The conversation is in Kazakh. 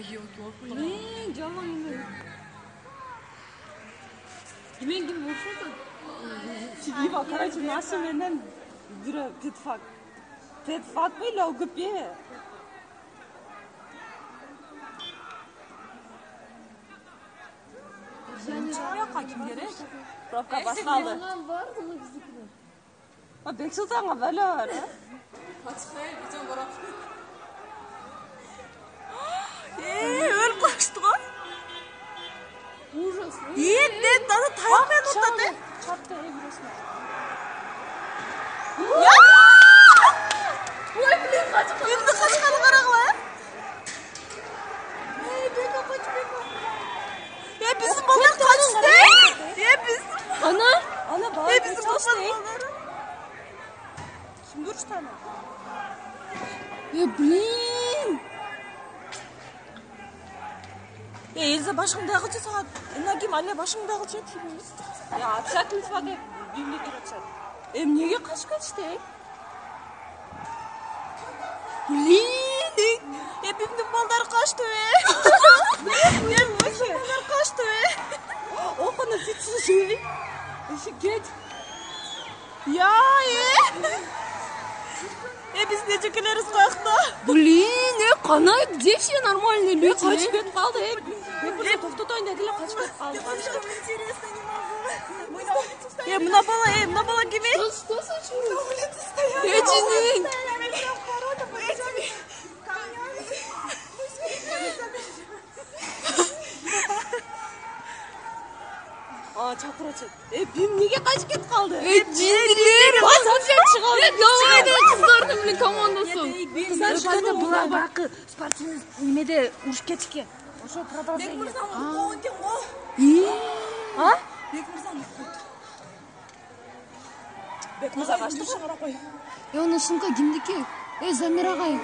Жалаң эме. Ким болсо да. Тиги короче, наши менен бирөө педфак. Педфак беле ОГП. Чаяка ким керек? Пробка башталды. Бардыгы биздикилер. Бексултанга бөлөр. Качпай, бизен барат. Өлүп калышты го. Ужас. Не, надо таймен ұртады. Чапты ебіресін. Ой, блин, қачып. Енді қашқаны қарағыла. Бека қач, бека. Bizim балдар қачты. Bizim. Ana? Ana bağır. Bizim балдар. Kim görüş tane? Блин. Elza başımдағы жасаған. Нагим әлі başımдағы жетейміз. Ya обязательно сваге бимге келечек. Неге қашып кетті? Блин. Бимдің балдары қашты. Балдар қашты. Оқыны сөйтсіз. Офигеть. Ya. Biz ne çekeleriz kalktı. Блин, қанай, где все нормальные люди? Kaçıp кетіп қалды. Тоқтатайын деділер, қашып кетіп қалды. Интересно, не могу. Мына бала кеме? Что случилось? Эчизин. Çapıraçı. Bim неге қашып кетіп қалды? Жинилер. Совсем шығалды. Давай, қыздардың блин командасы. Қыздар шыққанда бұлар бақы спортивный немеде ұрып кетікке. Ошо продолжение. Бек Мырзаның қолын кен ғой. Бек Мырзаның қолын. Бек Мырза қашты ғой. Оның сумка кимдики? Замир ағай.